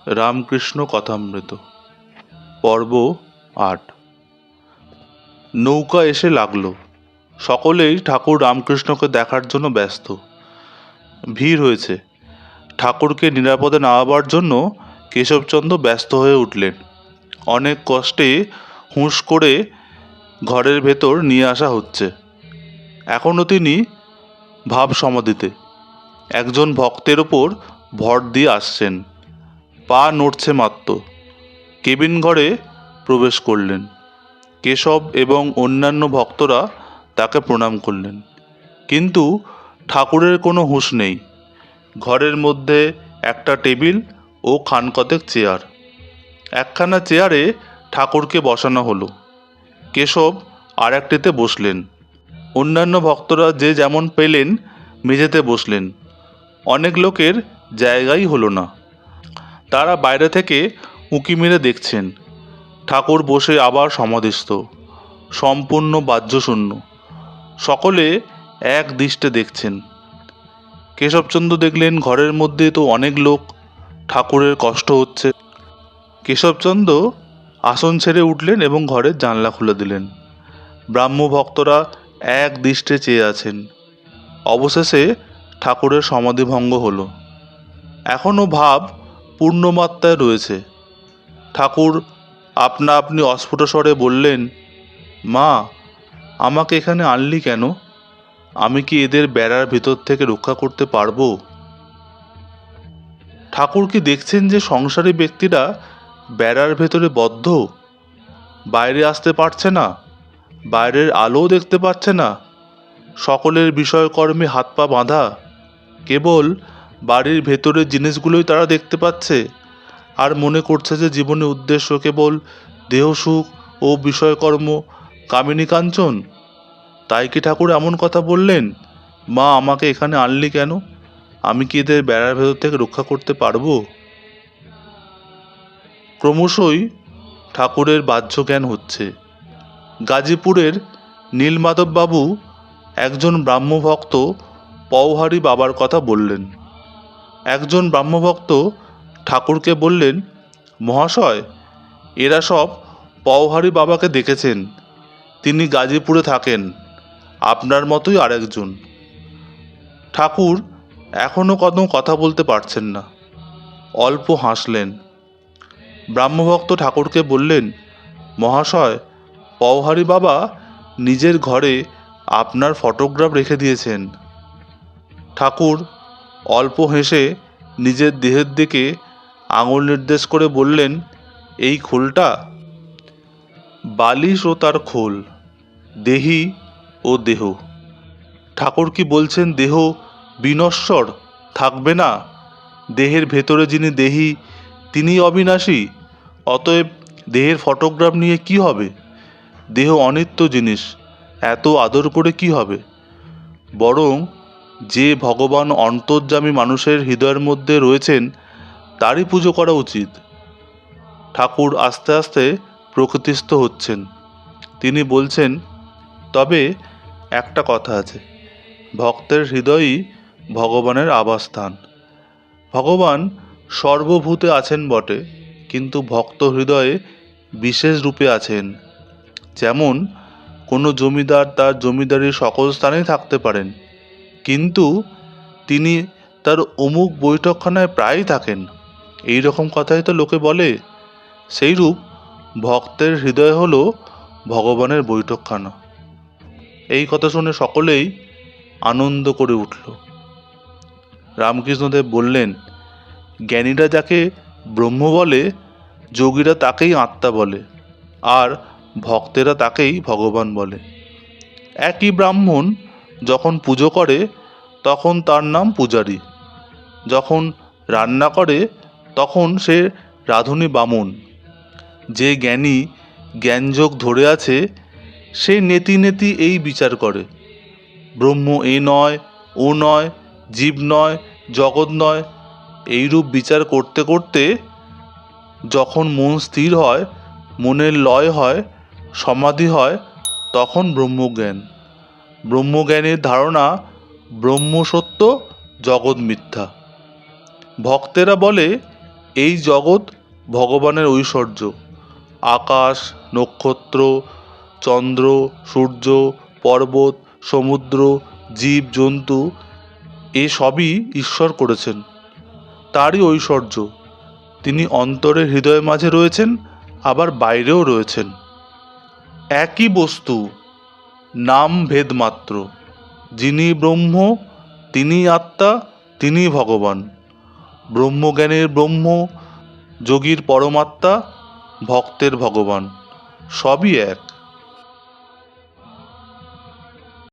রামকৃষ্ণ কথামৃত পর্ব ৮। নৌকা এসে লাগলো। সকলেই ঠাকুর রামকৃষ্ণকে দেখার জন্য ব্যস্ত। ভিড় হয়েছে। ঠাকুরকে নিরাপদে নামাবার জন্য কেশবচন্দ্র ব্যস্ত হয়ে উঠলেন। অনেক কষ্টে হুঁশ করে ঘরের ভেতর নিয়ে আসা হচ্ছে। এখনও তিনি ভাব সমাধিতে একজন ভক্তের ওপর ভর দিয়ে আসছেন। পা নড়ছে মাত্র। কেবিন ঘরে প্রবেশ করলেন। কেশব এবং অন্যান্য ভক্তরা তাকে প্রণাম করলেন, কিন্তু ঠাকুরের কোনো হুঁশ নেই। ঘরের মধ্যে একটা টেবিল ও খানকতক চেয়ার। একখানা চেয়ারে ঠাকুরকে বসানো হলো। কেশব আর একটিতে বসলেন। অন্যান্য ভক্তরা যে যেমন পেলেন মেঝেতে বসলেন। অনেক লোকের জায়গাই হলো না। তারা বাইরে থেকে উঁকি মেরে দেখছেন। ঠাকুর বসে আবার সমাধিস্থ, সম্পূর্ণ বাহ্যশূন্য। সকলে এক দৃষ্টে দেখছেন। কেশবচন্দ্র দেখলেন ঘরের মধ্যে তো অনেক লোক, ঠাকুরের কষ্ট হচ্ছে। কেশবচন্দ্র আসন ছেড়ে উঠলেন এবং ঘরের জানলা খুলে দিলেন। ব্রাহ্ম ভক্তরা এক দৃষ্টে চেয়ে আছেন। অবশেষে ঠাকুরের সমাধিভঙ্গ হলো। এখনও ভাব পূর্ণমাত্রায় রয়েছে। ঠাকুর আপনা আপনি অস্ফুট স্বরে বললেন, মা, আমাকে এখানে আনলি কেন? আমি কি এদের বেড়ার ভিতর থেকে রক্ষা করতে পারবো? ঠাকুর কি দেখছেন যে সংসারী ব্যক্তিরা বেড়ার ভেতরে বদ্ধ, বাইরে আসতে পারছে না, বাইরের আলোও দেখতে পাচ্ছে না, সকলের বিষয়কর্মে হাত পা বাঁধা, কেবল বাড়ির ভেতরের জিনিসগুলোই তারা দেখতে পাচ্ছে, আর মনে করছে যে জীবনের উদ্দেশ্য কেবল দেহসুখ ও বিষয়কর্ম, কামিনী কাঞ্চন? তাই কি ঠাকুর এমন কথা বললেন, মা, আমাকে এখানে আনলি কেন? আমি কি এদের বেড়ার ভেতর থেকে রক্ষা করতে পারবো? ক্রমশই ঠাকুরের বাহ্য জ্ঞান হচ্ছে। গাজীপুরের নীলমাধববাবু একজন ব্রাহ্মভক্ত পওহারী বাবার কথা বললেন। একজন ব্রাহ্মভক্ত ঠাকুরকে বললেন, মহাশয়, এরা সব পওহারী বাবাকে দেখেছেন। তিনি গাজীপুরে থাকেন, আপনার মতোই আরেকজন। ঠাকুর এখনও কোনো কথা বলতে পারছেন না, অল্প হাসলেন। ব্রাহ্মভক্ত ঠাকুরকে বললেন, মহাশয়, পওহারী বাবা নিজের ঘরে আপনার ফটোগ্রাফ রেখে দিয়েছেন। ঠাকুর অল্প হেসে নিজের দেহের দিকে আঙুল নির্দেশ করে বললেন, এই খোলটা? বালিশ ও তার খোল, দেহি ও দেহ। ঠাকুর কি বলছেন দেহ বিনশ্বর, থাকবে না? দেহের ভেতরে যিনি দেহি তিনি অবিনাশী। অতএব দেহের ফটোগ্রাফ নিয়ে কি হবে? দেহ অনিত্য জিনিস, এত আদর করে কি হবে? বরং যে ভগবান অন্তর্যামী মানুষের হৃদয়ের মধ্যে রয়েছেন তারই পুজো করা উচিত। ঠাকুর আস্তে আস্তে প্রকৃতিস্থ হচ্ছেন। তিনি বলছেন, তবে একটা কথা আছে, ভক্তের হৃদয়ই ভগবানের আবাসস্থান। ভগবান সর্বভূতে আছেন বটে, কিন্তু ভক্ত হৃদয়ে বিশেষ রূপে আছেন। যেমন কোনো জমিদার তার জমিদারির সকল স্থানেই থাকতে পারেন, কিন্তু তিনি তার অমুক বৈঠকখানায় প্রায়ই থাকেন, এই রকম কথাই তো লোকে বলে। সেইরূপ ভক্তের হৃদয় হল ভগবানের বৈঠকখানা। এই কথা শুনে সকলেই আনন্দ করে উঠল। রামকৃষ্ণদেব বললেন, জ্ঞানীরা যাকে ব্রহ্ম বলে, যোগীরা তাকেই আত্মা বলে, আর ভক্তেরা তাকেই ভগবান বলে। একই ব্রাহ্মণ যখন পুজো করে তখন তার নাম পূজারী, যখন রান্না করে তখন সে রাঁধুনি বামুন। যে জ্ঞানী জ্ঞানযোগ ধরে আছে সে নেতি নেতি এই বিচার করে, ব্রহ্ম এ নয়, ও নয়, জীব নয়, জগৎ নয়। এইরূপ বিচার করতে করতে যখন মন স্থির হয়, মনের লয় হয়, সমাধি হয়, তখন ব্রহ্মজ্ঞান। ব্রহ্মজ্ঞানের ধারণা ব্রহ্ম সত্য, জগৎ মিথ্যা। ভক্তেরা বলে এই জগৎ ভগবানের ঐশ্বর্য। আকাশ, নক্ষত্র, চন্দ্র, সূর্য, পর্বত, সমুদ্র, জীব জন্তু এসবই ঈশ্বর করেছেন, তারই ঐশ্বর্য। তিনি অন্তরে হৃদয়ের মাঝে রয়েছেন, আবার বাইরেও রয়েছেন। একই বস্তু, নাম ভেদ মাত্র। যিনি ব্রহ্ম, তিনি আত্মা, তিনি ভগবান। ব্রহ্মজ্ঞানের ব্রহ্ম, যোগীর পরমাত্মা, ভক্তের ভগবান, সবই এক।